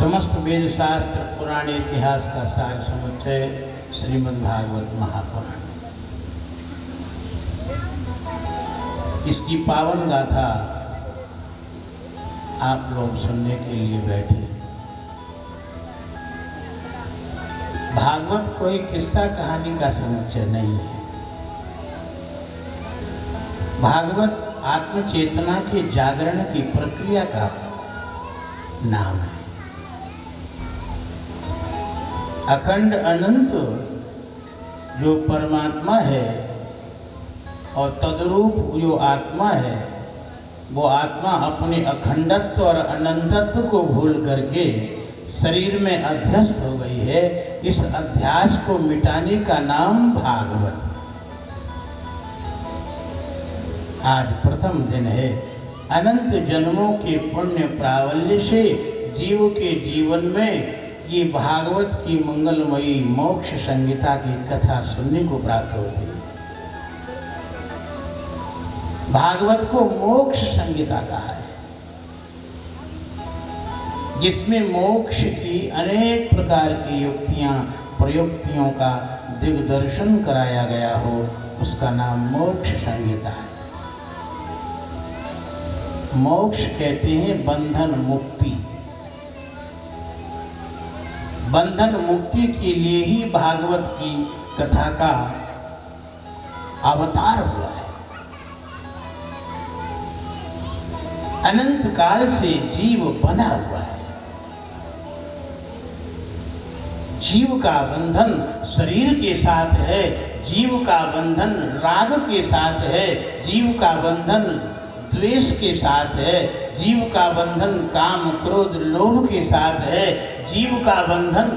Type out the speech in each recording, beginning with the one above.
समस्त वेद शास्त्र पुराण इतिहास का सार समुच्चय श्रीमद् भागवत महापुराण। इसकी पावन गाथा आप लोग सुनने के लिए बैठे। भागवत कोई किस्सा कहानी का समुच्चय नहीं है। भागवत आत्मचेतना के जागरण की प्रक्रिया का नाम है। अखंड अनंत जो परमात्मा है और तद्रूप जो आत्मा है, वो आत्मा अपने अखंडत्व और अनंतत्व को भूल करके शरीर में अध्यस्त हो गई है। इस अध्यास को मिटाने का नाम भागवत। आज प्रथम दिन है। अनंत जन्मों के पुण्य प्राबल्य से जीव के जीवन में ये भागवत की मंगलमयी मोक्ष संहिता की कथा सुनने को प्राप्त होती है। भागवत को मोक्ष संहिता कहा है, जिसमें मोक्ष की अनेक प्रकार की युक्तियां प्रयुक्तियों का दिग्दर्शन कराया गया हो, उसका नाम मोक्ष संहिता है। मोक्ष कहते हैं बंधन मुक्ति। बंधन मुक्ति के लिए ही भागवत की कथा का अवतार हुआ है। अनंत काल से जीव बंधा हुआ है। जीव का बंधन शरीर के साथ है, जीव का बंधन राग के साथ है, जीव का बंधन द्वेष के साथ है, जीव का बंधन काम क्रोध लोभ के साथ है, जीव का बंधन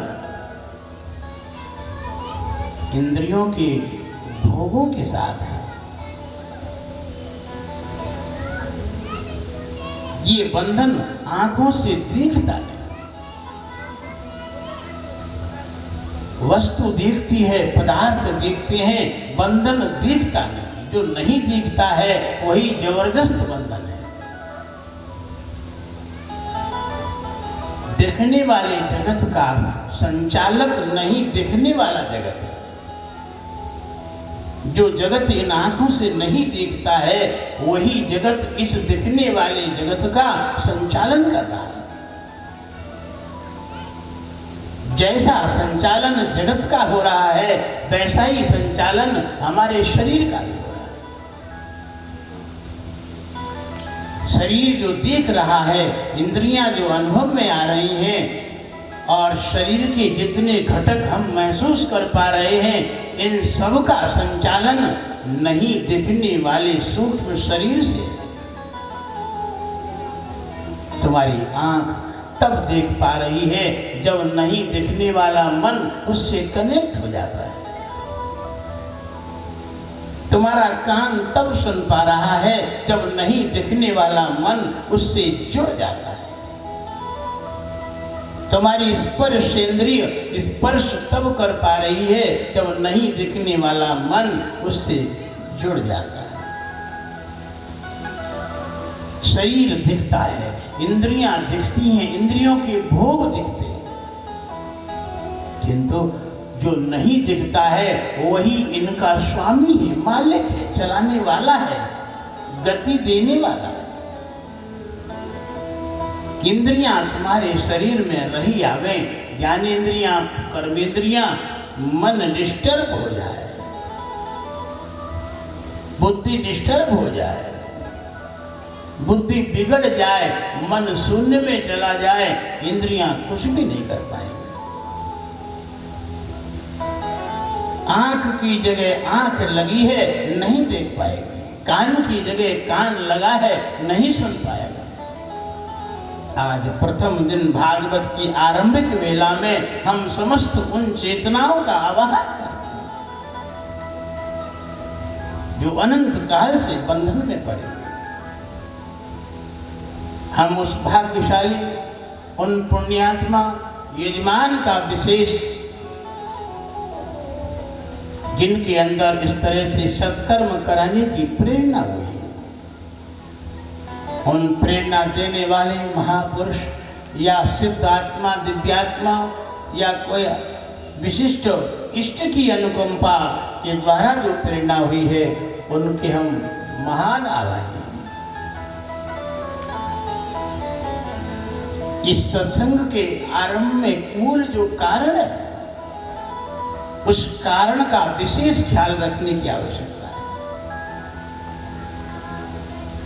इंद्रियों के भोगों के साथ है। ये बंधन आंखों से दिखता है, वस्तु दिखती है, पदार्थ दिखते हैं, बंधन दिखता नहीं। जो नहीं दिखता है वही जबरदस्त बंधन है। दिखने वाले जगत का संचालक नहीं दिखने वाला जगत है। जो जगत इन आंखों से नहीं दिखता है वही जगत इस दिखने वाले जगत का संचालन कर रहा है। जैसा संचालन जगत का हो रहा है वैसा ही संचालन हमारे शरीर का भी हो रहा है। शरीर जो देख रहा है, इंद्रियां जो अनुभव में आ रही हैं और शरीर के जितने घटक हम महसूस कर पा रहे हैं, इन सब का संचालन नहीं दिखने वाले सूक्ष्म शरीर से। तुम्हारी आंख तब देख पा रही है जब नहीं दिखने वाला मन उससे कनेक्ट हो जाता है। तुम्हारा कान तब सुन पा रहा है जब नहीं दिखने वाला मन उससे जुड़ जाता है। तुम्हारी स्पर्शेंद्रिय स्पर्श तब कर पा रही है जब नहीं दिखने वाला मन उससे जुड़ जाता है। शरीर दिखता है, इंद्रियां दिखती हैं, इंद्रियों के भोग दिखते हैं, किंतु जो नहीं दिखता है वही इनका स्वामी है, मालिक है, चलाने वाला है, गति देने वाला है। इंद्रियां तुम्हारे शरीर में रही आवे, ज्ञानेंद्रियां, कर्मेंद्रियां, मन डिस्टर्ब हो जाए, बुद्धि डिस्टर्ब हो जाए, बुद्धि बिगड़ जाए, मन शून्य में चला जाए, इंद्रियां कुछ भी नहीं कर पाएंगे। आंख की जगह आंख लगी है, नहीं देख पाएगी। कान की जगह कान लगा है, नहीं सुन पाएगा। आज प्रथम दिन भागवत की आरंभिक वेला में हम समस्त उन चेतनाओं का आवाहन करते हैं जो अनंत काल से बंधन में पड़े। हम उस भाग्यशाली, उन पुण्यात्मा यजमान का विशेष, जिनके अंदर इस तरह से सत्कर्म कराने की प्रेरणा हुई, उन प्रेरणा देने वाले महापुरुष या सिद्ध आत्मा, दिव्यात्मा या कोई विशिष्ट इष्ट की अनुकंपा के द्वारा जो प्रेरणा हुई है, उनके हम महान आभारी हैं। इस सत्संग के आरंभ में मूल जो कारण है, उस कारण का विशेष ख्याल रखने की आवश्यकता है।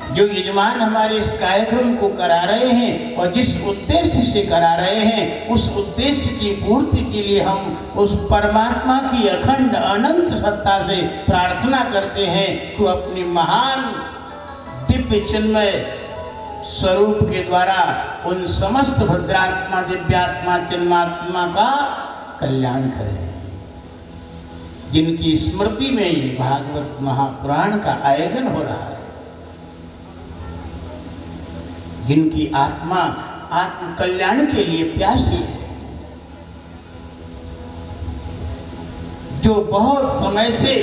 जो यजमान हमारे इस कार्यक्रम को करा रहे हैं और जिस उद्देश्य से करा रहे हैं, उस उद्देश्य की पूर्ति के लिए हम उस परमात्मा की अखंड अनंत सत्ता से प्रार्थना करते हैं कि अपनी महान दिव्य चिन्मय स्वरूप के द्वारा उन समस्त भद्रात्मा, दिव्यात्मा, चिन्मात्मा का कल्याण करें, जिनकी स्मृति में ही भागवत महापुराण का आयोजन हो रहा है, जिनकी आत्मा आत्म कल्याण के लिए प्यासी है, जो बहुत समय से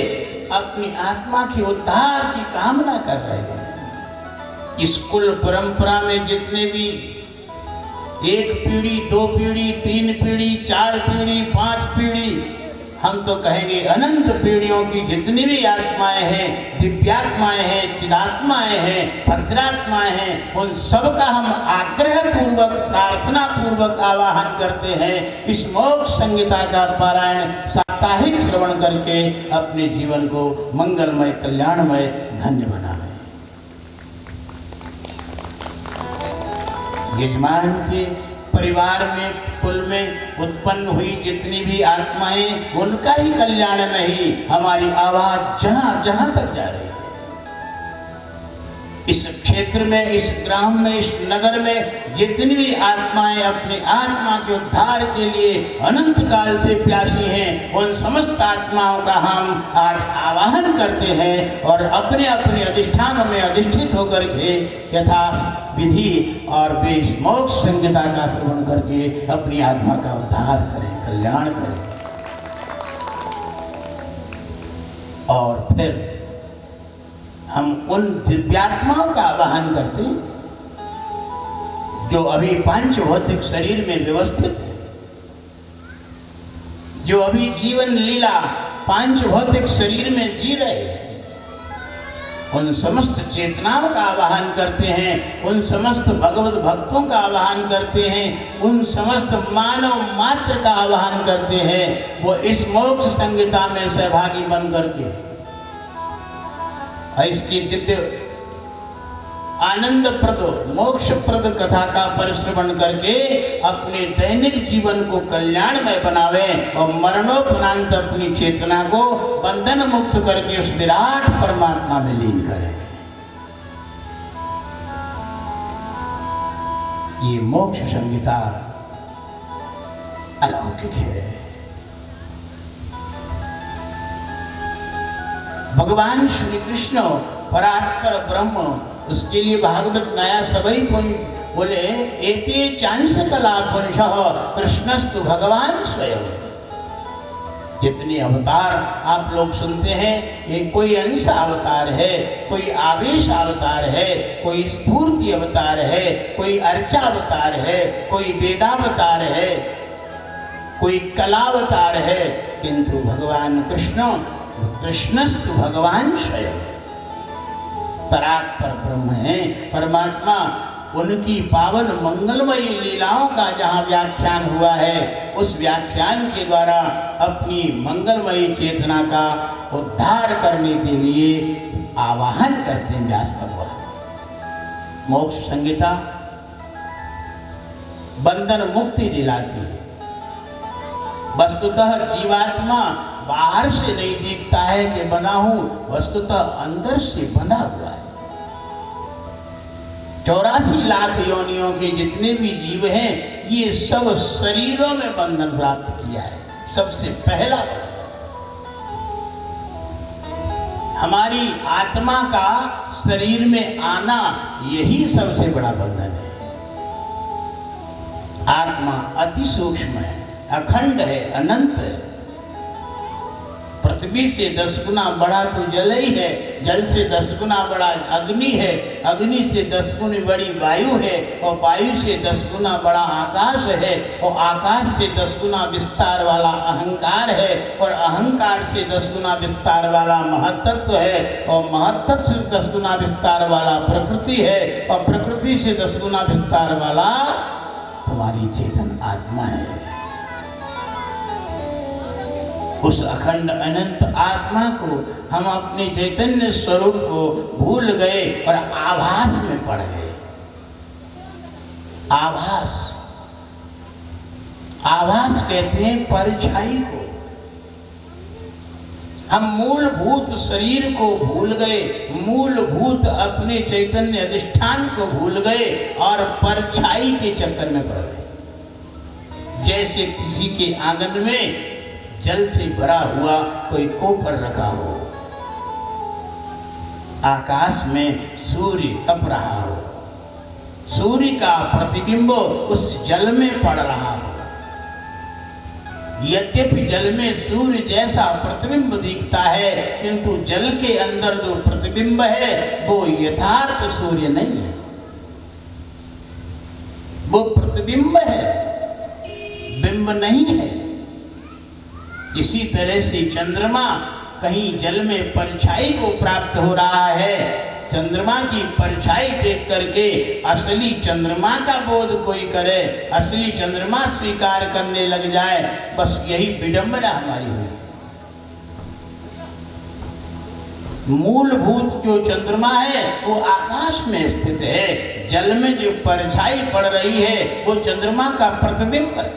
अपनी आत्मा के उद्धार की कामना कर रहे हैं। इस कुल परंपरा में जितने भी 1 पीढ़ी, 2 पीढ़ी, 3 पीढ़ी, 4 पीढ़ी, 5 पीढ़ी, हम तो कहेंगे अनंत पीढ़ियों की जितनी भी आत्माएं हैं, दिव्यात्माएं हैं, चिदात्माएं हैं, भद्रात्माएं हैं, उन सबका हम आग्रह पूर्वक, प्रार्थना पूर्वक आवाहन करते हैं, इस मोक्ष संहिता का पारायण साप्ताहिक श्रवण करके अपने जीवन को मंगलमय, कल्याणमय, धन्य बनाएं। यजमान के परिवार में, कुल में उत्पन्न हुई जितनी भी आत्माएं, उनका ही कल्याण नहीं, हमारी आवाज जहां जहां तक जा रही है, इस क्षेत्र में, इस ग्राम में, इस नगर में जितनी भी आत्माएं अपनी आत्मा के उद्धार के लिए अनंत काल से प्यासी हैं, उन समस्त आत्माओं का हम आज आवाहन करते हैं और अपने अपने अधिष्ठानों में अधिष्ठित होकर के यथा विधि और वे इस मोक्ष संहिता का श्रवण करके अपनी आत्मा का उद्धार करें, कल्याण करें। और फिर हम उन दिव्यात्माओं का आवाहन करते हैं जो अभी पांच भौतिक शरीर में व्यवस्थित है, जो अभी जीवन लीला पांच भौतिक शरीर में जी रहे हैं। उन समस्त चेतनाओं का आवाहन करते हैं, उन समस्त भगवत भक्तों का आवाहन करते हैं, उन समस्त मानव मात्र का आवाहन करते हैं, वो इस मोक्ष संहिता में सहभागी बन करके इसकी दिव्य आनंदप्रद, मोक्षप्रद कथा का परिश्रवण करके अपने दैनिक जीवन को कल्याणमय बनावे और मरणोपरांत अपनी चेतना को बंधन मुक्त करके उस विराट परमात्मा में लीन करें। ये मोक्ष संहिता अलौकिक है। भगवान श्री कृष्ण परात्पर ब्रह्म, उसके लिए भागवत नया सभी बोले एते चांस कला पुंस कृष्णस्तु भगवान स्वयं। जितने अवतार आप लोग सुनते हैं, ये कोई अंश अवतार है, कोई आवेश अवतार है, कोई स्फूर्ति अवतार है, कोई अर्चा अवतार है, कोई वेदावतार है, कोई कलावतार है, किंतु भगवान कृष्णस्तु भगवान स्वयं परात्पर ब्रह्म है। परमात्मा उनकी पावन मंगलमयी लीलाओं का जहाँ व्याख्यान हुआ है, उस व्याख्यान के द्वारा अपनी मंगलमयी चेतना का उद्धार करने के लिए आवाहन करते हैं व्यास भगवान। मोक्ष संहिता बंधन मुक्ति दिलाती है। वस्तुतः जीवात्मा बाहर से नहीं दिखता है कि बना हूं, वस्तुतः अंदर से बंधा हुआ है। 84 लाख योनियों के जितने भी जीव हैं, ये सब शरीरों में बंधन प्राप्त किया है। सबसे पहला हमारी आत्मा का शरीर में आना, यही सबसे बड़ा बंधन है। आत्मा अति सूक्ष्म है, अखंड है, अनंत है। पृथ्वी से 10 गुना बड़ा तो जल ही है, जल से 10 गुना बड़ा अग्नि है, अग्नि से 10 गुनी बड़ी वायु है, और वायु से 10 गुना बड़ा आकाश है, और आकाश से 10 गुना विस्तार वाला अहंकार है, और अहंकार से 10 गुना विस्तार वाला महत्त्व है, और महत्त्व से 10 गुना विस्तार वाला प्रकृति है, और प्रकृति से 10 गुना विस्तार वाला तुम्हारी चेतन आत्मा है। उस अखंड अनंत आत्मा को हम अपने चैतन्य स्वरूप को भूल गए और आभास में पड़ गए। आभास, आभास कहते हैं परछाई को। हम मूलभूत शरीर को भूल गए, मूलभूत अपने चैतन्य अधिष्ठान को भूल गए और परछाई के चक्कर में पड़ गए। जैसे किसी के आंगन में जल से भरा हुआ कोई कोपर रखा हो, आकाश में सूर्य तप रहा हो, सूर्य का प्रतिबिंब उस जल में पड़ रहा हो। यद्यपि जल में सूर्य जैसा प्रतिबिंब दिखता है, किंतु जल के अंदर जो प्रतिबिंब है वो यथार्थ सूर्य नहीं है, वो प्रतिबिंब है, बिंब नहीं है। इसी तरह से चंद्रमा कहीं जल में परछाई को प्राप्त हो रहा है। चंद्रमा की परछाई देख करके असली चंद्रमा का बोध कोई करे, असली चंद्रमा स्वीकार करने लग जाए, बस यही विडंबना हमारी हुई। मूलभूत जो चंद्रमा है वो आकाश में स्थित है, जल में जो परछाई पड़ रही है वो चंद्रमा का प्रतिबिंब है,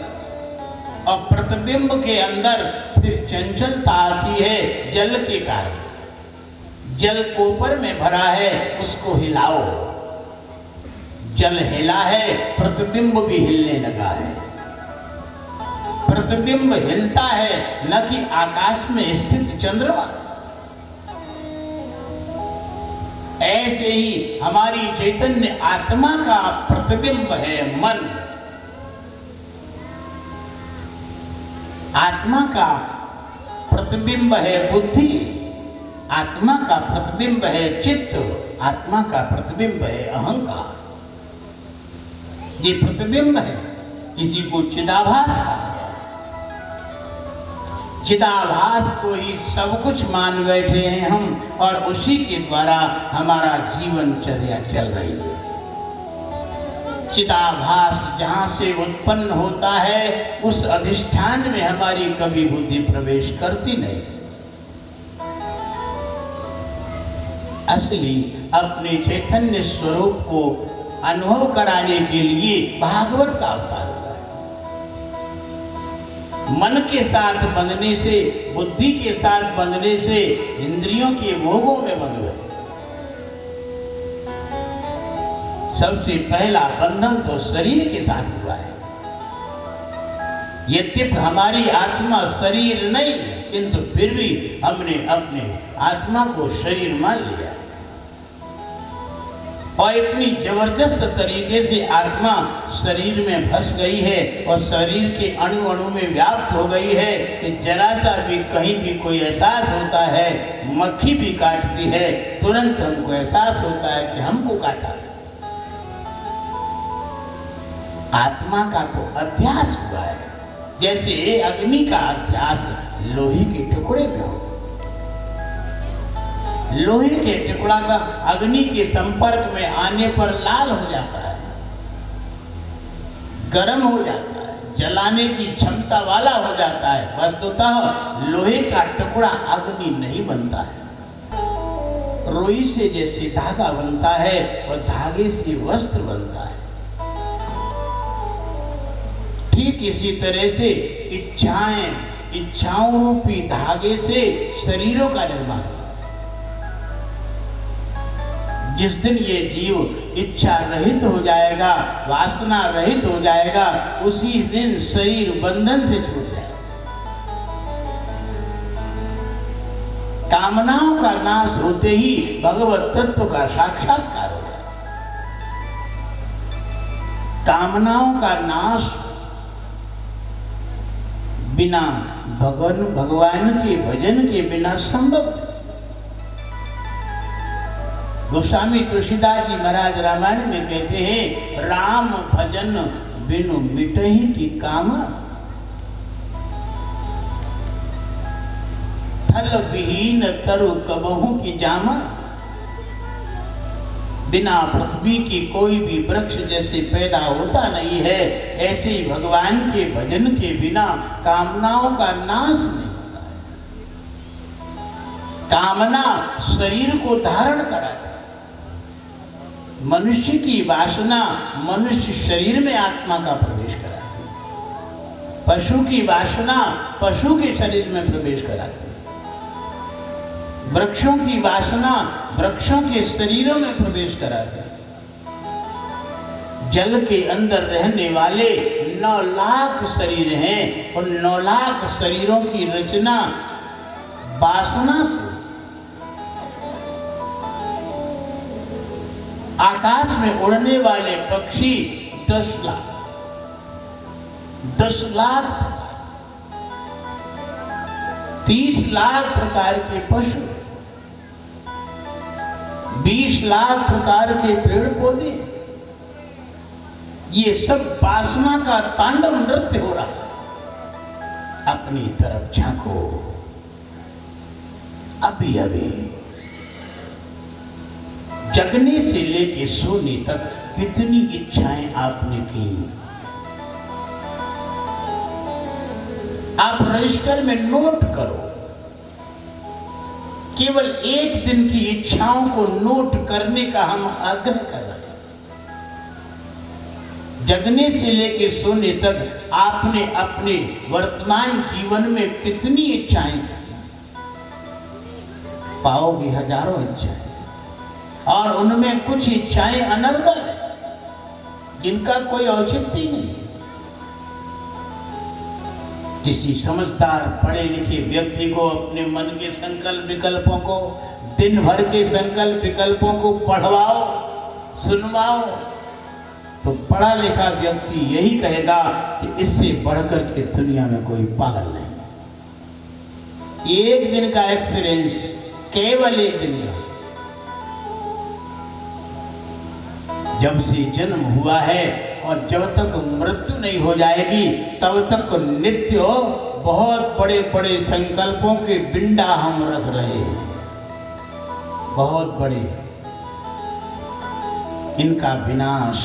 और प्रतिबिंब के अंदर फिर चंचलता आती है जल के कारण। जल कोपर में भरा है, उसको हिलाओ, जल हिला है, प्रतिबिंब भी हिलने लगा है। प्रतिबिंब हिलता है, न कि आकाश में स्थित चंद्रमा। ऐसे ही हमारी चैतन्य आत्मा का प्रतिबिंब है मन, आत्मा का प्रतिबिंब है बुद्धि, आत्मा का प्रतिबिंब है चित्त, आत्मा का प्रतिबिंब है अहंकार। ये प्रतिबिंब है, इसी को चिदाभास कहा गया। चिदाभास को ही सब कुछ मान बैठे हैं हम, और उसी के द्वारा हमारा जीवनचर्या चल रही है। चिदाभास जहाँ से उत्पन्न होता है उस अधिष्ठान में हमारी कभी बुद्धि प्रवेश करती नहीं। असली अपने चैतन्य स्वरूप को अनुभव कराने के लिए भागवत का अवतार हुआ है। मन के साथ बंधने से, बुद्धि के साथ बंधने से इंद्रियों के भोगों में बंध गए। सबसे पहला बंधन तो शरीर के साथ हुआ है। यद्यपि हमारी आत्मा शरीर नहीं, किंतु फिर भी हमने अपने आत्मा को शरीर मान लिया, और इतनी जबरदस्त तरीके से आत्मा शरीर में फंस गई है और शरीर के अणु अणु में व्याप्त हो गई है कि जरा सा भी कहीं भी कोई एहसास होता है, मक्खी भी काटती है, तुरंत हमको एहसास होता है कि हमको काटा। आत्मा का तो अध्यास हुआ है, जैसे अग्नि का अध्यास लोहे के टुकड़े में हो। लोहे के टुकड़ा का अग्नि के संपर्क में आने पर लाल हो जाता है, गर्म हो जाता है, जलाने की क्षमता वाला हो जाता है। वस्तुतः लोहे का टुकड़ा अग्नि नहीं बनता है। रुई से जैसे धागा बनता है और धागे से वस्त्र बनता है, ठीक इसी तरह से इच्छाओं रूपी धागे से शरीरों का निर्माण। जिस दिन ये जीव इच्छा रहित हो जाएगा, वासना रहित हो जाएगा, उसी दिन शरीर बंधन से छूट जाएगा। कामनाओं का नाश होते ही भगवत तत्व का साक्षात्कार हो जाएगा। कामनाओं का नाश बिना भगवान के भजन के बिना संभव। गोस्वामी तुलसीदास जी महाराज रामायण में कहते हैं, राम भजन बिनु मिटहि की कामा, थल विहीन तरु कबहू की जामा। बिना पृथ्वी की कोई भी वृक्ष जैसे पैदा होता नहीं है, ऐसे ही भगवान के भजन के बिना कामनाओं का नाश नहीं होता है। कामना शरीर को धारण कराती, मनुष्य की वासना मनुष्य शरीर में आत्मा का प्रवेश कराती, पशु की वासना पशु के शरीर में प्रवेश कराती, वृक्षों की वासना वृक्षों के शरीरों में प्रवेश कराती। जल के अंदर रहने वाले 9 लाख शरीर हैं, उन 9 लाख शरीरों की रचना वासना से। आकाश में उड़ने वाले पक्षी 10 लाख, 10 लाख, 30 लाख प्रकार के पशु, 20 लाख प्रकार के पेड़ पौधे, ये सब वासना का तांडव नृत्य हो रहा है। अपनी तरफ झांको। अभी अभी जगने से लेके सोने तक कितनी इच्छाएं आपने की। आप रजिस्टर में नोट करो। केवल एक दिन की इच्छाओं को नोट करने का हम आग्रह कर रहे हैं। जगने से लेके सोने तक आपने अपने वर्तमान जीवन में कितनी इच्छाएं की। पाओगे हजारों इच्छाएं, और उनमें कुछ इच्छाएं अनर्गल है, जिनका कोई औचित्य नहीं। किसी समझदार पढ़े लिखे व्यक्ति को अपने मन के संकल्प विकल्पों को, दिन भर के संकल्प विकल्पों को पढ़वाओ, सुनवाओ, तो पढ़ा लिखा व्यक्ति यही कहेगा कि इससे बढ़कर के दुनिया में कोई पागल नहीं। एक दिन का एक्सपीरियंस, केवल एक दिन का। जब से जन्म हुआ है और जब तक मृत्यु नहीं हो जाएगी तब तक नित्य बहुत बड़े बड़े संकल्पों के बिंडा हम रख रहे हैं, बहुत बड़े। इनका विनाश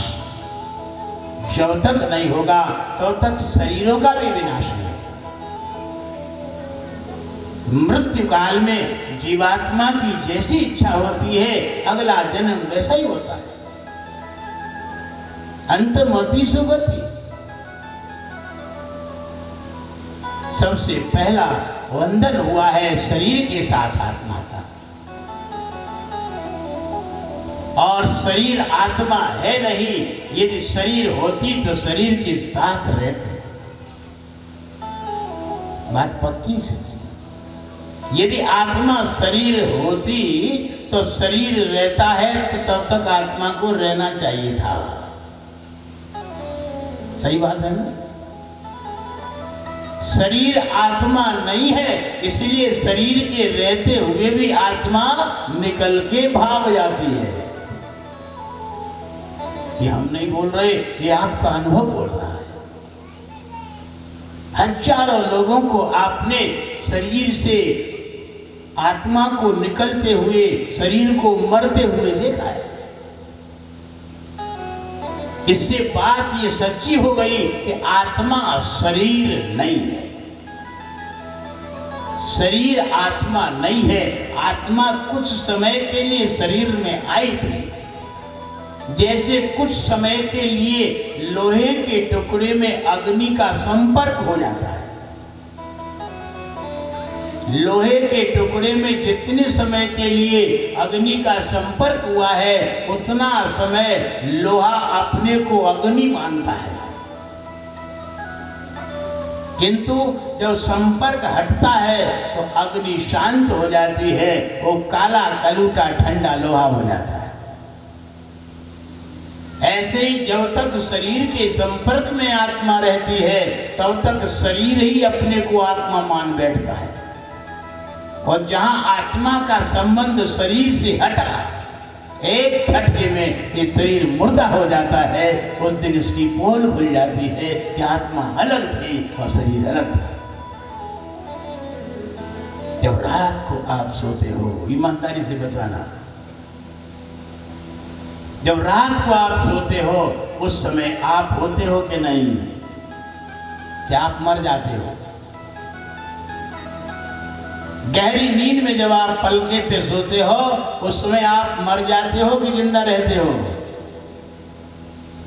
जब तक नहीं होगा तब तक शरीरों का भी विनाश नहीं होगा। मृत्यु काल में जीवात्मा की जैसी इच्छा होती है अगला जन्म वैसा ही होता है। अंतमति सुगति। सबसे पहला बंधन हुआ है शरीर के साथ आत्मा का, और शरीर आत्मा है नहीं। यदि शरीर होती तो शरीर के साथ रहते। बात पक्की सच्ची। यदि आत्मा शरीर होती तो शरीर रहता है तो तब तक आत्मा को रहना चाहिए था। सही बात है ना? शरीर आत्मा नहीं है, इसलिए शरीर के रहते हुए भी आत्मा निकल के भाग जाती है। ये हम नहीं बोल रहे, ये आपका अनुभव बोल रहा है। हजारों लोगों को आपने शरीर से आत्मा को निकलते हुए, शरीर को मरते हुए देखा है। इससे बात ये सच्ची हो गई कि आत्मा शरीर नहीं है, शरीर आत्मा नहीं है। आत्मा कुछ समय के लिए शरीर में आई थी, जैसे कुछ समय के लिए लोहे के टुकड़े में अग्नि का संपर्क हो जाता है। लोहे के टुकड़े में जितने समय के लिए अग्नि का संपर्क हुआ है उतना समय लोहा अपने को अग्नि मानता है, किंतु जब संपर्क हटता है तो अग्नि शांत हो जाती है, वो काला कलूटा ठंडा लोहा हो जाता है। ऐसे ही जब तक शरीर के संपर्क में आत्मा रहती है तब तक शरीर ही अपने को आत्मा मान बैठता है, और जहां आत्मा का संबंध शरीर से हटा, एक झटके में ये शरीर मुर्दा हो जाता है, उस दिन इसकी पोल खुल जाती है कि आत्मा अलग थी और शरीर अलग था। जब रात को आप सोते हो, ईमानदारी से बताना, जब रात को आप सोते हो उस समय आप होते हो कि नहीं? क्या आप मर जाते हो? गहरी नींद में जब आप पलके पे सोते हो उस समय आप मर जाते हो कि जिंदा रहते हो?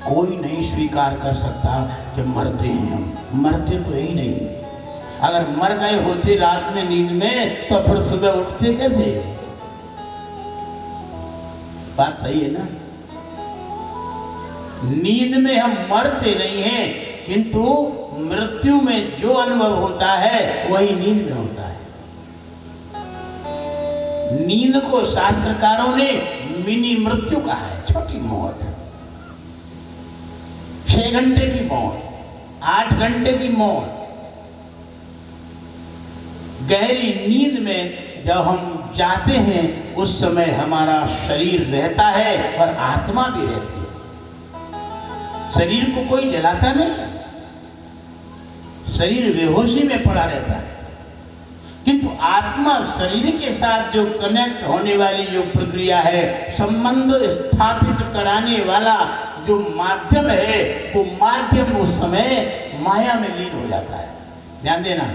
कोई नहीं स्वीकार कर सकता कि मरते हैं हम। मरते तो ही नहीं। अगर मर गए होते रात में नींद में तो फिर सुबह उठते कैसे? बात सही है ना? नींद में हम मरते नहीं हैं, किंतु मृत्यु में जो अनुभव होता है वही नींद में होता है। नींद को शास्त्रकारों ने मिनी मृत्यु कहा है, छोटी मौत। 6 घंटे की मौत, 8 घंटे की मौत। गहरी नींद में जब हम जाते हैं उस समय हमारा शरीर रहता है और आत्मा भी रहती है। शरीर को कोई जलाता नहीं, शरीर बेहोशी में पड़ा रहता है, किंतु आत्मा शरीर के साथ जो कनेक्ट होने वाली जो प्रक्रिया है, संबंध स्थापित कराने वाला जो माध्यम है, वो माध्यम उस समय माया में लीन हो जाता है। ध्यान देना,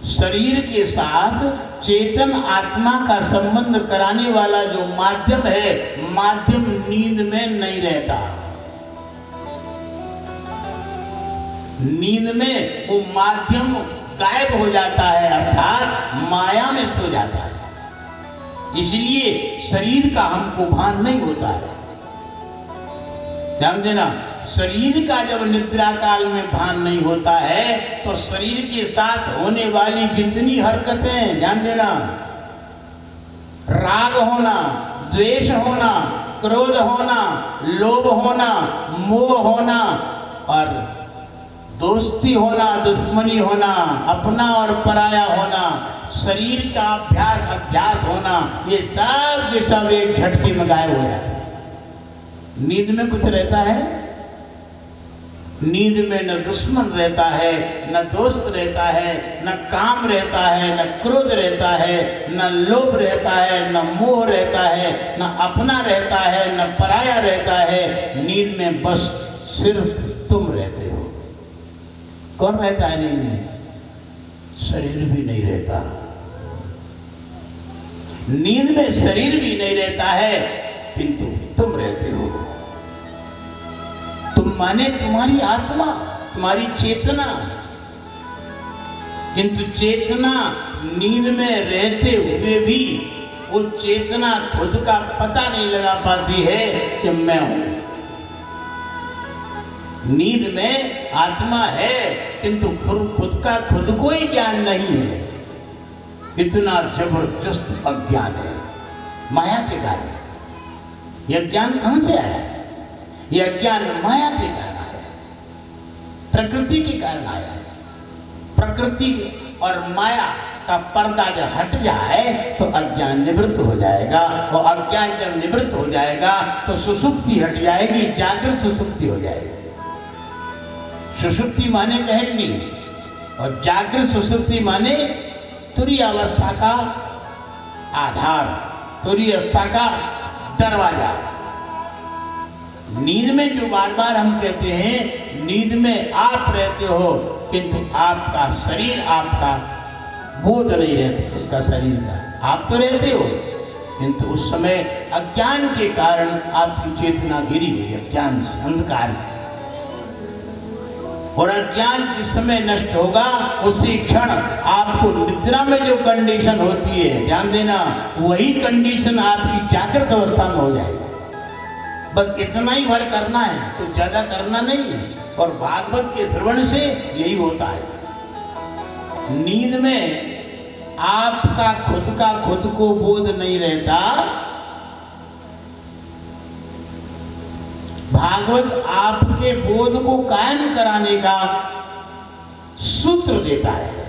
शरीर के साथ चेतन आत्मा का संबंध कराने वाला जो माध्यम है, माध्यम नींद में नहीं रहता। नींद में वो माध्यम गायब हो जाता है, अर्थात माया में सो जाता है। इसलिए शरीर का हमको भान नहीं होता है। ध्यान देना, शरीर का जब निद्रा काल में भान नहीं होता है तो शरीर के साथ होने वाली जितनी हरकतें, ध्यान देना, राग होना, द्वेष होना, क्रोध होना, लोभ होना, मोह होना और दोस्ती होना, दुश्मनी होना, अपना और पराया होना, शरीर का अभ्यास अध्यास होना, ये सब के सब एक झटके में गायब हो जाते हैं। नींद में कुछ रहता है? नींद में न दुश्मन रहता है, न दोस्त रहता है, न काम रहता है, न क्रोध रहता है, न लोभ रहता है, न मोह रहता है, न अपना रहता है, न पराया रहता है। नींद में बस सिर्फ तुम रहते हो। कौन रहता है नींद में? शरीर भी नहीं रहता। नींद में शरीर भी नहीं रहता है, किंतु तुम रहते हो। तुम माने तुम्हारी आत्मा, तुम्हारी चेतना। किंतु चेतना नींद में रहते हुए भी वो चेतना खुद का पता नहीं लगा पाती है कि मैं हूं। नींद में आत्मा है, किंतु खुद का खुद को ही ज्ञान नहीं है। इतना जबरदस्त अज्ञान है माया के कारण। यह ज्ञान कहां से आया? यह ज्ञान माया के कारण आया, प्रकृति के कारण आया। प्रकृति और माया का पर्दा जब हट जाए तो अज्ञान निवृत्त हो जाएगा, और अज्ञान जब निवृत्त हो जाएगा तो सुषुप्ति हट जाएगी, जागृत सुषुप्ति हो जाएगी। सुषुप्ति माने गहरी और जागृत सुषुप्ति माने तुरीय अवस्था का आधार, तुरीय अवस्था का दरवाजा। नींद में जो बार बार हम कहते हैं नींद में आप रहते हो, किंतु आपका शरीर, आपका बोध नहीं रहता उसका शरीर का। आप तो रहते हो, किंतु उस समय अज्ञान के कारण आपकी चेतना गिरी हुई, अज्ञान से, अंधकार से। और अज्ञान जिस समय नष्ट होगा उसी क्षण आपको निद्रा में जो कंडीशन होती है, ध्यान देना, वही कंडीशन आपकी जागृत अवस्था में हो जाएगी। बस इतना ही भर करना है, तो ज्यादा करना नहीं है। और भागवत के श्रवण से यही होता है। नींद में आपका खुद को बोध नहीं रहता, भागवत आपके बोध को कायम कराने का सूत्र देता है।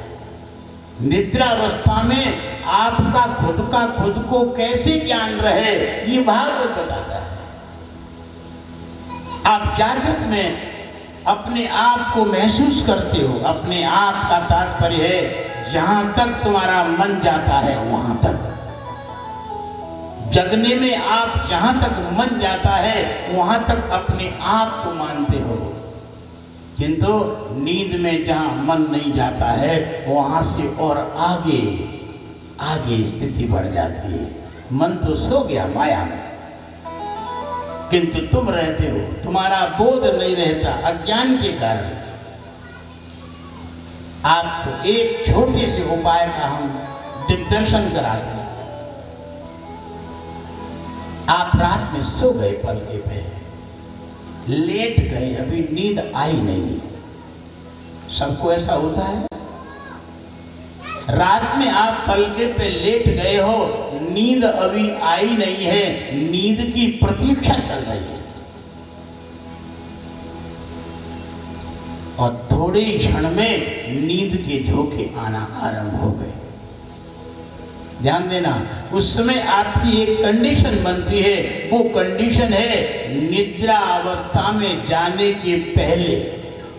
निद्रावस्था में आपका खुद को कैसे ज्ञान रहे, ये भागवत बताता है। आप जागृत में अपने आप को महसूस करते हो। अपने आप का तात्पर्य है जहां तक तुम्हारा मन जाता है वहां तक। जगने में आप जहां तक मन जाता है वहां तक अपने आप को मानते हो, किंतु नींद में जहां मन नहीं जाता है वहां से और आगे आगे स्थिति बढ़ जाती है। मन तो सो गया माया में, किंतु तुम रहते हो, तुम्हारा बोध नहीं रहता अज्ञान के कारण। आप तो एक छोटे से उपाय का हम दिग्दर्शन कराते हैं। आप रात में सो गए पलके पे, लेट गए, अभी नींद आई नहीं। सबको ऐसा होता है। रात में आप पलके पे लेट गए हो, नींद अभी आई नहीं है, नींद की प्रतीक्षा चल रही है, और थोड़े ही क्षण में नींद के झोंके आना आरंभ हो गए। ध्यान देना, उस समय आपकी एक कंडीशन बनती है। वो कंडीशन है निद्रा अवस्था में जाने के पहले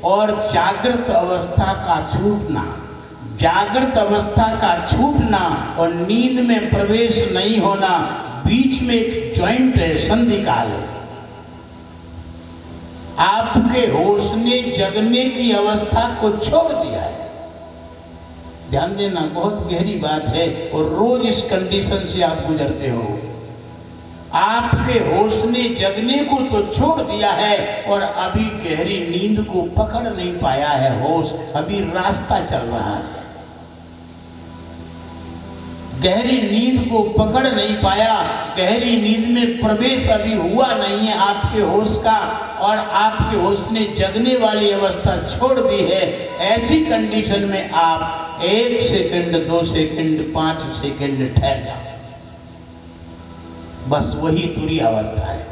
और जागृत अवस्था का छूटना। जागृत अवस्था का छूटना और नींद में प्रवेश नहीं होना, बीच में एक जॉइंट है, संधि काल। आपके होश ने जगने की अवस्था को छोड़ दिया है। ध्यान देना, बहुत गहरी बात है, और रोज इस कंडीशन से आप गुजरते हो। आपके होश ने जगने को तो छोड़ दिया है और अभी गहरी नींद को पकड़ नहीं पाया है होश, अभी रास्ता चल रहा है। गहरी नींद को पकड़ नहीं पाया, गहरी नींद में प्रवेश अभी हुआ नहीं है आपके होश का, और आपके होश ने जगने वाली अवस्था छोड़ दी है। ऐसी कंडीशन में आप 1 सेकंड, 2 सेकंड, 5 सेकंड ठहर जाओ, बस वही तुरीय अवस्था है।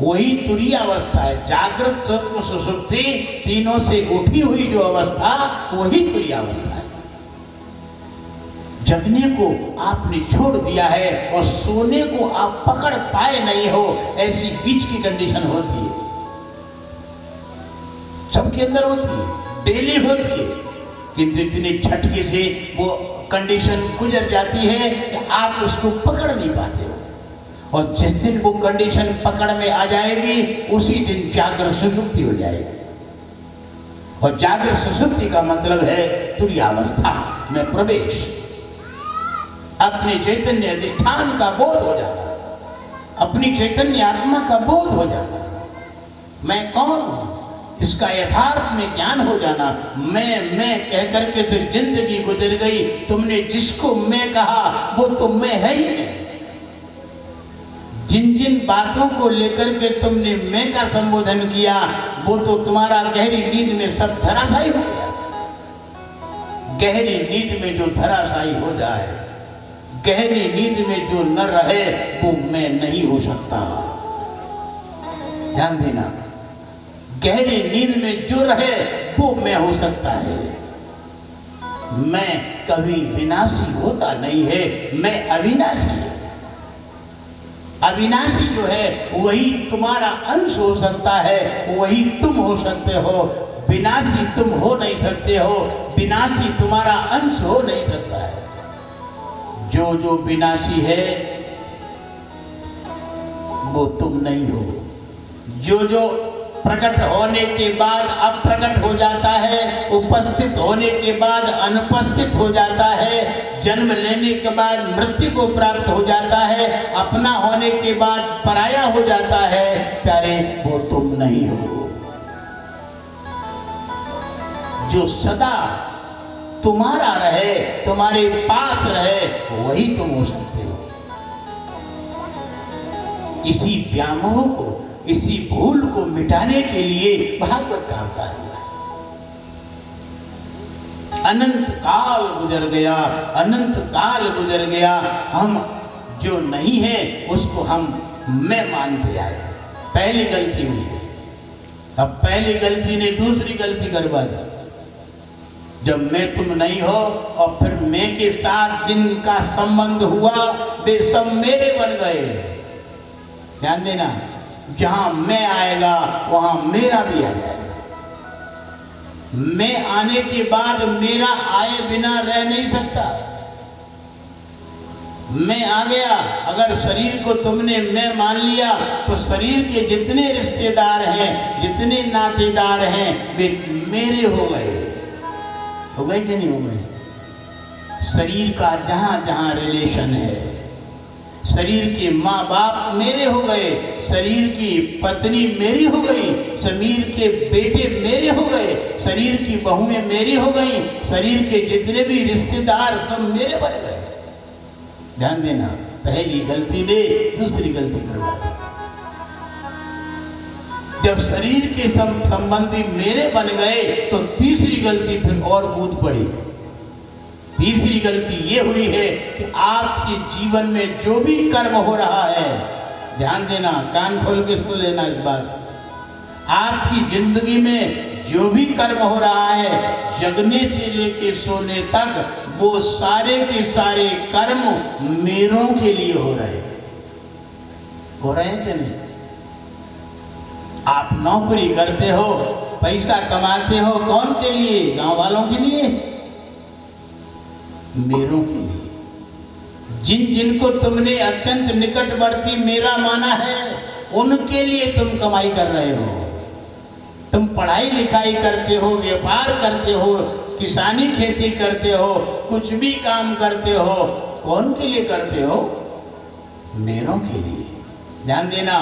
वही तुरीय अवस्था है। जागृत, स्वप्न, सुषुप्ति तीनों से उठी हुई जो अवस्था, वही तुरीय अवस्था है। जगने को आपने छोड़ दिया है और सोने को आप पकड़ पाए नहीं हो, ऐसी बीच की कंडीशन होती है। सबके अंदर होती है, डेली होती है, किंतु इतनी झटके से वो कंडीशन गुजर जाती है कि आप उसको पकड़ नहीं पाते हो। और जिस दिन वो कंडीशन पकड़ में आ जाएगी, उसी दिन जागृत सुषुप्ति हो जाएगी। और जागृत सुषुप्ति का मतलब है तुरीयावस्था में प्रवेश, अपने चैतन्य अधिष्ठान का बोध हो जाना, अपनी चैतन्य आत्मा का बोध हो जाना। मैं कौन हूं इसका यथार्थ में ज्ञान हो जाना। मैं कह करके तो जिंदगी गुजर गई, तुमने जिसको मैं कहा वो तो मैं है ही नहीं। जिन जिन बातों को लेकर के तुमने मैं का संबोधन किया, वो तो तुम्हारा गहरी नींद में सब धराशायी हो गया। गहरी नींद में जो धराशायी हो जाए, गहरी नींद में जो न रहे, वो मैं नहीं हो सकता। ध्यान देना, गहरी नींद में जो रहे वो मैं हो सकता है। मैं कभी विनाशी होता नहीं है, मैं अविनाशी है। अविनाशी जो है वही तुम्हारा अंश हो सकता है, वही तुम हो सकते हो। विनाशी तुम हो नहीं सकते हो, विनाशी तुम्हारा अंश हो नहीं सकता है। जो जो विनाशी है वो तुम नहीं हो। जो जो प्रकट होने के बाद अप्रकट हो जाता है, उपस्थित होने के बाद अनुपस्थित हो जाता है, जन्म लेने के बाद मृत्यु को प्राप्त हो जाता है, अपना होने के बाद पराया हो जाता है, प्यारे वो तुम नहीं हो। जो सदा तुम्हारा रहे, तुम्हारे पास रहे, वही तुम हो सकते हो। इसी व्यामोह को, इसी भूल को मिटाने के लिए भागवत का अवतार हुआ। अनंत काल गुजर गया, अनंत काल गुजर गया, हम जो नहीं है उसको हम मैं मानते आए। पहली गलती हुई। अब पहली गलती ने दूसरी गलती करवा दी। जब मैं तुम नहीं हो और फिर मैं के साथ जिनका संबंध हुआ वे सब मेरे बन गए। ध्यान देना, जहां मैं आएगा वहां मेरा भी आ जाएगा। मैं आने के बाद मेरा आए बिना रह नहीं सकता। मैं आ गया, अगर शरीर को तुमने मैं मान लिया तो शरीर के जितने रिश्तेदार हैं, जितने नातेदार हैं, वे मेरे हो गए कि नहीं हो गए? शरीर का जहां जहां रिलेशन है, शरीर के माँ बाप मेरे हो गए, शरीर की पत्नी मेरी हो गई, शरीर के बेटे मेरे हो गए, शरीर की बहुएं मेरी हो गई, शरीर के जितने भी रिश्तेदार सब मेरे बन गए। ध्यान देना, पहली गलती ने दूसरी गलती करवा दी। जब शरीर के संबंधी मेरे बन गए तो तीसरी गलती फिर और कूद पड़ी। तीसरी गलती ये हुई है कि आपके जीवन में जो भी कर्म हो रहा है, ध्यान देना, कान खोल के सुन लेना इस बात, आपकी जिंदगी में जो भी कर्म हो रहा है, जगने से लेके सोने तक, वो सारे के सारे कर्म मेरों के लिए हो रहे हैं कि नहीं? आप नौकरी करते हो, पैसा कमाते हो, कौन के लिए? गांव वालों के लिए, मेरों के लिए। जिन जिनको तुमने अत्यंत निकटवर्ती मेरा माना है, उनके लिए तुम कमाई कर रहे हो। तुम पढ़ाई लिखाई करते हो, व्यापार करते हो, किसानी खेती करते हो, कुछ भी काम करते हो, कौन के लिए करते हो? मेरों के लिए। ध्यान देना,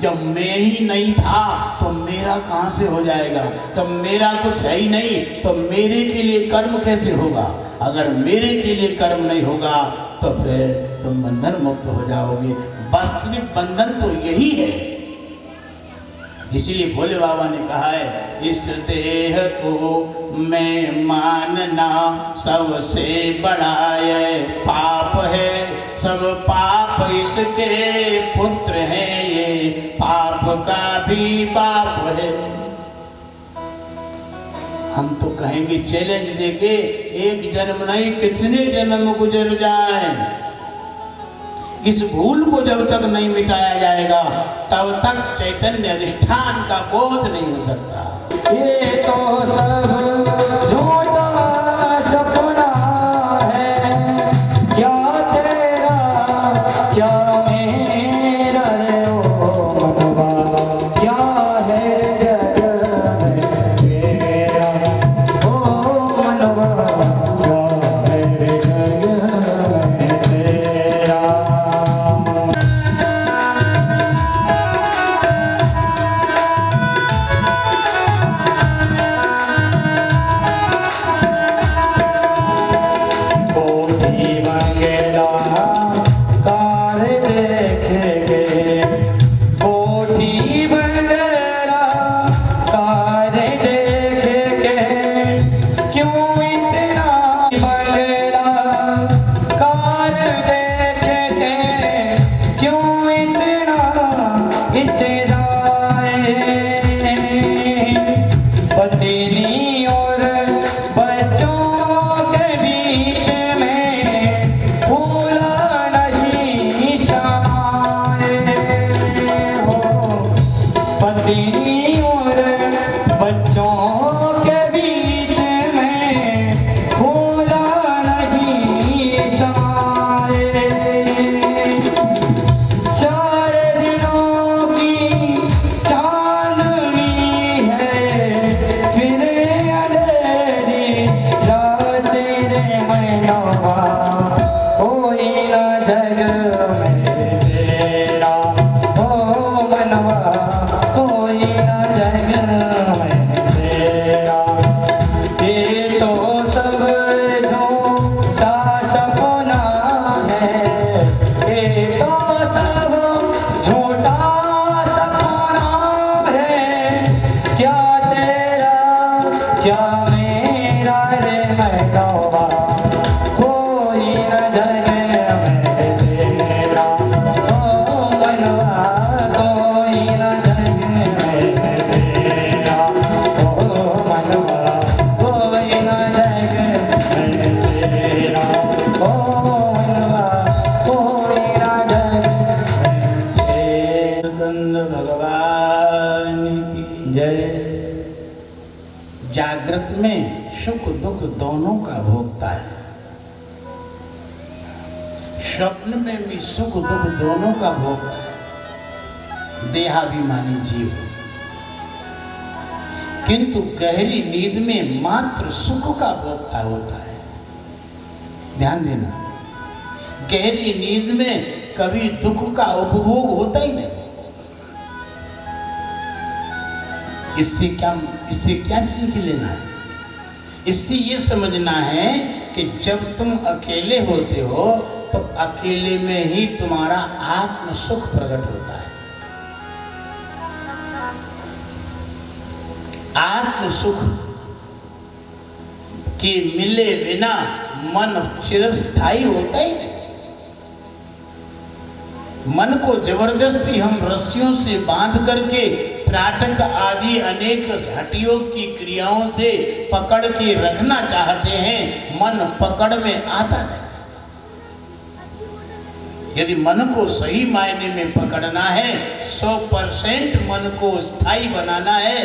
जब मैं ही नहीं था तो मेरा कहां से हो जाएगा? जब मेरा कुछ है ही नहीं तो मेरे के लिए कर्म कैसे होगा? अगर मेरे के लिए कर्म नहीं होगा तो फिर तुम बंधन मुक्त हो जाओगे। वास्तविक बंधन तो यही है। इसलिए भोले बाबा ने कहा है, इस देह को मैं मानना सबसे बड़ा ये पाप है, सब पाप इसके पुत्र हैं, ये पाप का भी बाप है। हम तो कहेंगे चैलेंज देके, एक जन्म नहीं कितने जन्म गुजर जाए, इस भूल को जब तक नहीं मिटाया जाएगा तब तक चैतन्य अधिष्ठान का बोध नहीं हो सकता। ये तो सब झूठा सपना है, क्या तेरा क्या मेरा रे ओ मनवा, क्या है जग में मेरा ओ मनवा, क्या है जग में तेरा। कोई न जगत में सुख दुख दोनों का भोगता है। स्वप्न में भी सुख दुख दोनों का भोगता है देहाभिमानी जीव, किंतु गहरी नींद में मात्र सुख का भोगता होता है। ध्यान देना, गहरी नींद में कभी दुख का उपभोग होता ही नहीं। इससे क्या सीख लेना है? इससे ये समझना है कि जब तुम अकेले होते हो तो अकेले में ही तुम्हारा आत्म सुख प्रकट होता है। आत्म सुख के मिले बिना मन चिरस्थायी होता ही नहीं। मन को जबरदस्ती हम रस्सियों से बांध करके त्राटक आदि अनेक हटियोग की क्रियाओं से पकड़ के रखना चाहते हैं, मन पकड़ में आता नहीं। यदि मन को सही मायने में पकड़ना है, 100% मन को स्थायी बनाना है,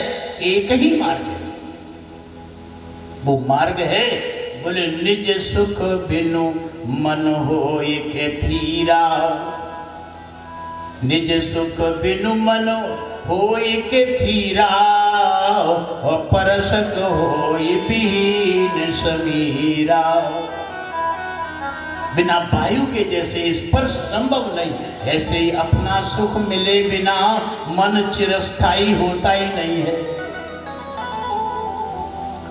एक ही मार्ग है। वो मार्ग है, बोले निज सुख बिनु मन होय के थीरा। निज सुख बिनु मन होय के थीरा, और परसक होय बिहीन समीरा। बिना वायु के जैसे स्पर्श संभव नहीं, ऐसे ही अपना सुख मिले बिना मन चिरस्थायी होता ही नहीं है।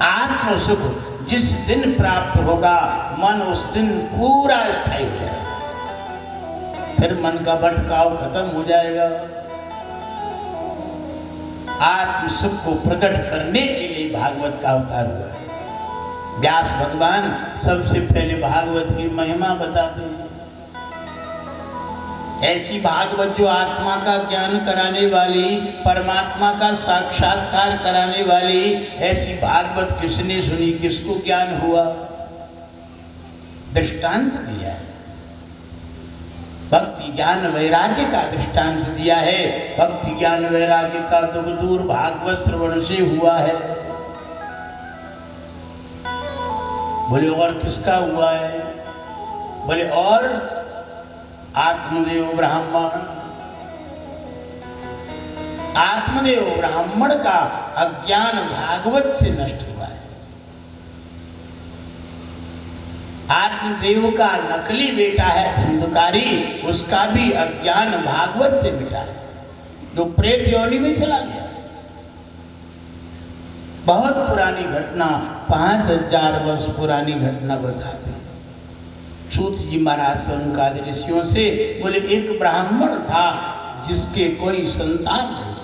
आत्म सुख जिस दिन प्राप्त होगा, मन उस दिन पूरा स्थायी हो जाएगा। फिर मन का भटकाव खत्म हो जाएगा। आत्म सुख को प्रकट करने के लिए भागवत का अवतार हुआ है। व्यास भगवान सबसे पहले भागवत की महिमा बताते हैं। ऐसी भागवत जो आत्मा का ज्ञान कराने वाली, परमात्मा का साक्षात्कार कराने वाली, ऐसी भागवत किसने सुनी, किसको ज्ञान हुआ? दृष्टांत दिया है, भक्ति ज्ञान वैराग्य का दृष्टांत दिया है। भक्ति ज्ञान वैराग्य का दुख दूर भागवत श्रवण से हुआ है। बोले और किसका हुआ है? बोले और आत्मदेव ब्राह्मण। आत्मदेव ब्राह्मण का अज्ञान भागवत से नष्ट हुआ है। आत्मदेव का नकली बेटा है धंधकारी, उसका भी अज्ञान भागवत से मिटा है, जो प्रेत योनि में चला गया। बहुत पुरानी घटना, 5000 वर्ष पुरानी घटना बताते हैं। सूत जी महाराज संकादि ऋषियों से बोले एक ब्राह्मण था जिसके कोई संतान नहीं।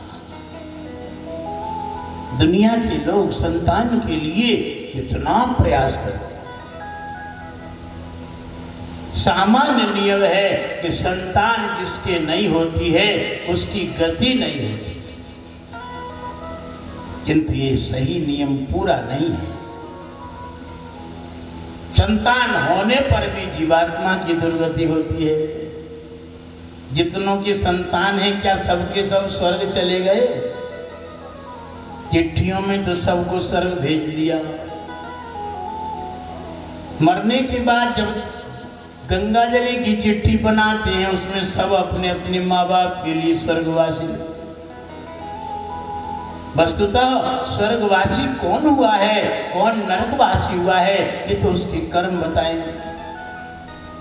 दुनिया के लोग संतान के लिए इतना प्रयास करते, सामान्य नियम है कि संतान जिसके नहीं होती है उसकी गति नहीं होती, किंतु ये सही नियम पूरा नहीं है। संतान होने पर भी जीवात्मा की दुर्गति होती है। जितनों की संतान है, क्या सबके सब स्वर्ग चले गए? चिट्ठियों में तो सबको स्वर्ग भेज दिया। मरने के बाद जब गंगा जली की चिट्ठी बनाते हैं, उसमें सब अपने अपने माँ बाप के लिए स्वर्गवासी। वस्तुतः स्वर्गवासी कौन हुआ है, कौन नरकवासी हुआ है, ये तो उसके कर्म बताएंगे,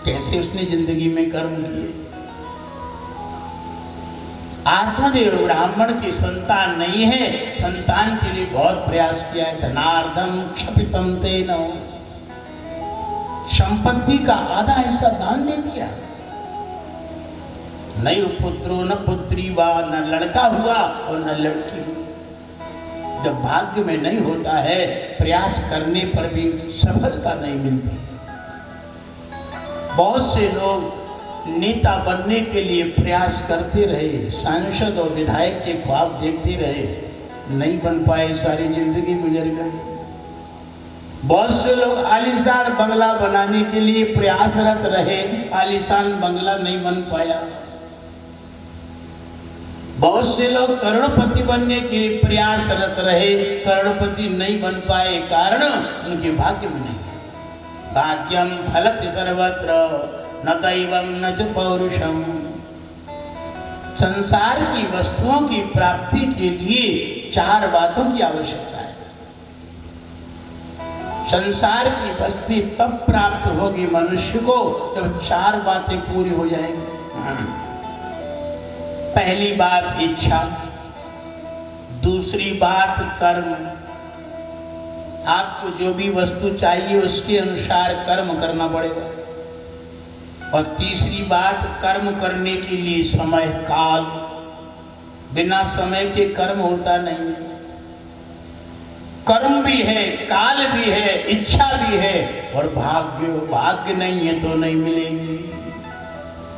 कैसे उसने जिंदगी में कर्म किए। आत्मदेव ब्राह्मण की संतान नहीं है, संतान के लिए बहुत प्रयास किया है। धनार्दम क्षपितम तेन, संपत्ति का आधा हिस्सा दान दे दिया। नहीं पुत्रो न पुत्री वा, न लड़का हुआ और न लड़की हुई। जब भाग्य में नहीं होता है, प्रयास करने पर भी सफलता नहीं मिलती। बहुत से लोग नेता बनने के लिए प्रयास करते रहे, सांसद और विधायक के ख्वाब देखते रहे, नहीं बन पाए, सारी जिंदगी गुजर गई। बहुत से लोग आलीशान बंगला बनाने के लिए प्रयासरत रहे, आलीशान बंगला नहीं बन पाया। बहुत से लोग करोड़पति बनने के प्रयासरत रहे, करोड़पति नहीं बन पाए, कारण उनके भाग्य में नहीं। भाग्यम फलति सर्वत्र न दैवम न च पौरुषम। संसार की वस्तुओं की प्राप्ति के लिए 4 बातों की आवश्यकता है। संसार की वस्तु तब प्राप्त होगी मनुष्य को जब 4 बातें पूरी हो जाएंगी। पहली बात इच्छा, दूसरी बात कर्म, आपको जो भी वस्तु चाहिए उसके अनुसार कर्म करना पड़ेगा। और तीसरी बात कर्म करने के लिए समय काल, बिना समय के कर्म होता नहीं। कर्म भी है, काल भी है, इच्छा भी है और भाग्य। भाग्य नहीं है तो नहीं मिलेगी।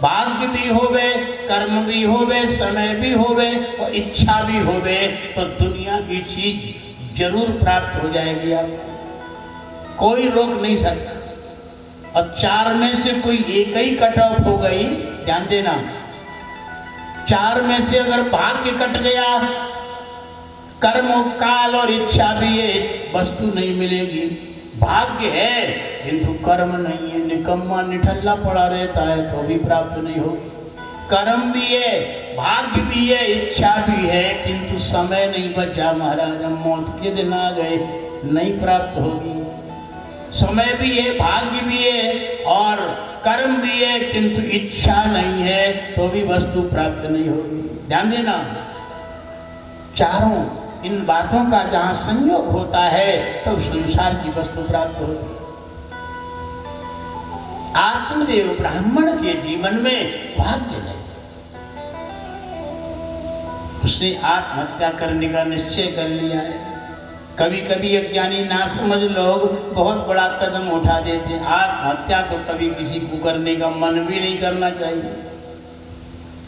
भाग्य भी होवे, कर्म भी होवे, समय भी होवे और इच्छा भी होवे तो दुनिया की चीज जरूर प्राप्त हो जाएगी आपको, कोई रोक नहीं सकता। और 4 में से कोई एक ही कट ऑफ हो गई, ध्यान देना, 4 में से अगर भाग्य कट गया, कर्म काल और इच्छा भी है, वस्तु नहीं मिलेगी। भाग्य है किंतु कर्म नहीं है, निकम्मा निठल्ला पड़ा रहता है तो भी प्राप्त नहीं होगी। कर्म भी है, भाग्य भी है, इच्छा भी है किंतु समय नहीं बचा महाराज, हम मौत के दिन आ गए, नहीं प्राप्त होगी। समय भी है, भाग्य भी है और कर्म भी है किंतु इच्छा नहीं है तो भी वस्तु प्राप्त नहीं होगी। ध्यान देना, चारों इन बातों का जहां संयोग होता है तो संसार की वस्तु प्राप्त होती है। आत्मदेव ब्राह्मण के जीवन में भाग्य नहीं, उसने आत्महत्या करने का निश्चय कर लिया है। कभी कभी अज्ञानी नासमझ लोग बहुत बड़ा कदम उठा देते हैं। आत्महत्या तो कभी किसी को करने का मन भी नहीं करना चाहिए।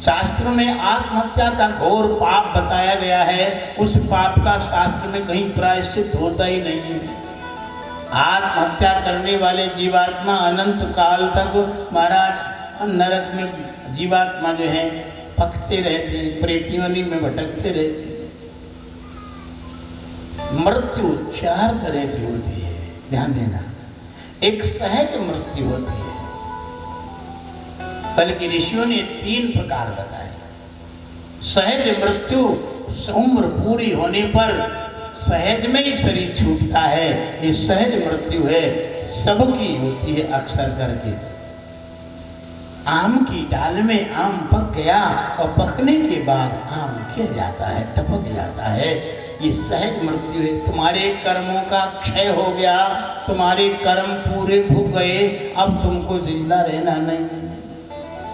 शास्त्र में आत्महत्या का घोर पाप बताया गया है, उस पाप का शास्त्र में कहीं प्रायश्चित होता ही नहीं है। आत्महत्या करने वाले जीवात्मा अनंत काल तक महाराज नरक में जीवात्मा जो है पकते रहते हैं, प्रेतियोनि में भटकते रहते हैं। मृत्यु 4 तरह की होती है, ध्यान देना। एक सहज मृत्यु होती है, बल्कि ऋषियों ने 3 प्रकार बताए। सहज मृत्यु उम्र पूरी होने पर सहज में ही शरीर छूटता है, ये सहज मृत्यु है, सबकी होती है अक्सर करके। आम की डाल में आम पक गया और पकने के बाद आम गिर जाता है, टपक जाता है, ये सहज मृत्यु है। तुम्हारे कर्मों का क्षय हो गया, तुम्हारे कर्म पूरे भूग गए, अब तुमको जिंदा रहना नहीं,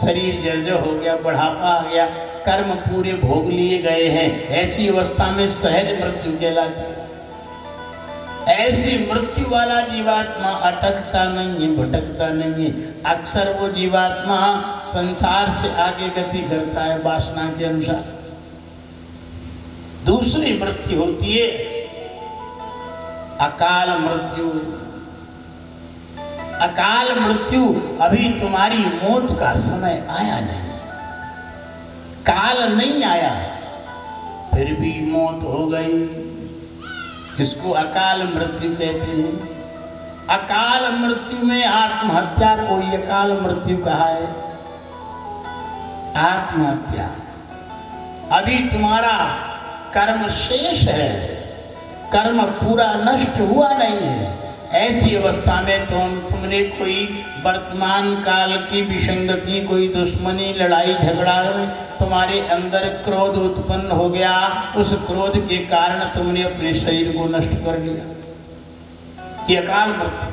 शरीर जर्जर हो गया, बुढ़ापा आ गया, कर्म पूरे भोग लिए गए हैं, ऐसी अवस्था में सहज मृत्यु कहलाती है। ऐसी मृत्यु वाला जीवात्मा अटकता नहीं है, भटकता नहीं है। अक्सर वो जीवात्मा संसार से आगे गति करता है वासना के अनुसार। दूसरी मृत्यु होती है अकाल मृत्यु। अकाल मृत्यु, अभी तुम्हारी मौत का समय आया नहीं, काल नहीं आया, फिर भी मौत हो गई, इसको अकाल मृत्यु कहते हैं। अकाल मृत्यु में आत्महत्या कोई अकाल मृत्यु कहा है, आत्महत्या। अभी तुम्हारा कर्म शेष है, कर्म पूरा नष्ट हुआ नहीं है, ऐसी अवस्था में तुमने कोई वर्तमान काल की विसंगति, कोई दुश्मनी, लड़ाई झगड़ा, तुम्हारे अंदर क्रोध उत्पन्न हो गया, उस क्रोध के कारण तुमने अपने शरीर को नष्ट कर दिया, ये अकाल मृत्यु।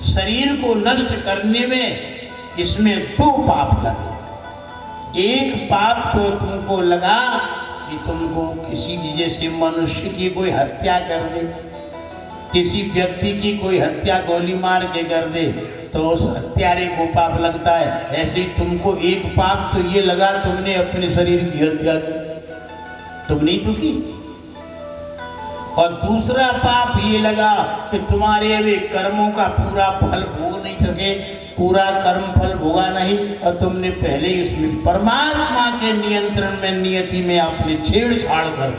शरीर को नष्ट करने में इसमें 2 पाप लगे। एक पाप तो तुमको लगा कि तुमको किसी जैसे मनुष्य की कोई हत्या कर दे, किसी व्यक्ति की कोई हत्या गोली मार के कर दे तो उस हत्यारे को पाप लगता है। ऐसे तुमको एक पाप तो ये लगा तुमने अपने शरीर की हत्या की, तुमने तो की। और दूसरा पाप ये लगा कि तुम्हारे वे कर्मों का पूरा फल भोग नहीं सके, पूरा कर्म फल भोगा नहीं और तुमने पहले ही इसमें परमात्मा के नियंत्रण में नियति में आपने छेड़छाड़ कर,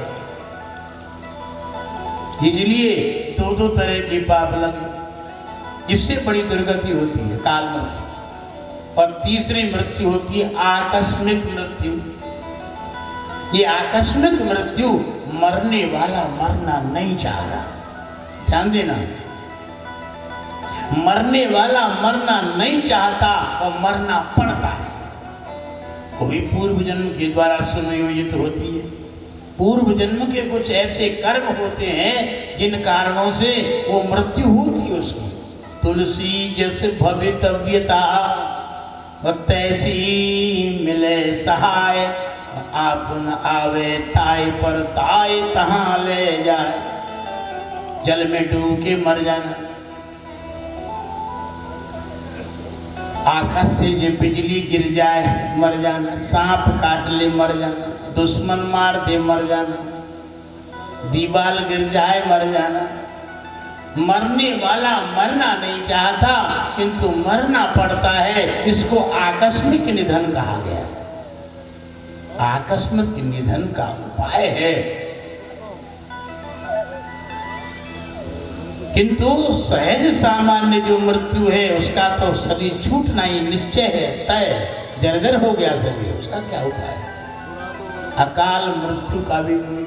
इसलिए दो तरह के पाप लगे। इससे बड़ी दुर्गति होती है काल मृत्यु, और तीसरी मृत्यु होती है आकस्मिक मृत्यु। ये आकस्मिक मृत्यु मरने वाला मरना नहीं चाहता, ध्यान देना, मरने वाला मरना नहीं चाहता और मरना पड़ता है। कोई पूर्व जन्म के द्वारा सुनियोजित होती है। पूर्व जन्म के कुछ ऐसे कर्म होते हैं जिन कारणों से वो मृत्यु होती है उसकी। तुलसी जैसे भवितव्यता तैसी मिले सहाय, आप न आवे ताय पर ताय तहां ले जाए। जल में डूब के मर जाना, आकाश से जो बिजली गिर जाए मर जाना, सांप काट ले मर जाना, दुश्मन मार दे मर जाना, दीवाल गिर जाए मर जाना। मरने वाला मरना नहीं चाहता किंतु मरना पड़ता है, इसको आकस्मिक निधन कहा गया। आकस्मिक निधन का उपाय है, किंतु सहज सामान्य जो मृत्यु है उसका तो शरीर छूटना ही निश्चय है, तय, जर्जर हो गया शरीर, उसका क्या उपाय है? अकाल मृत्यु का भी कोई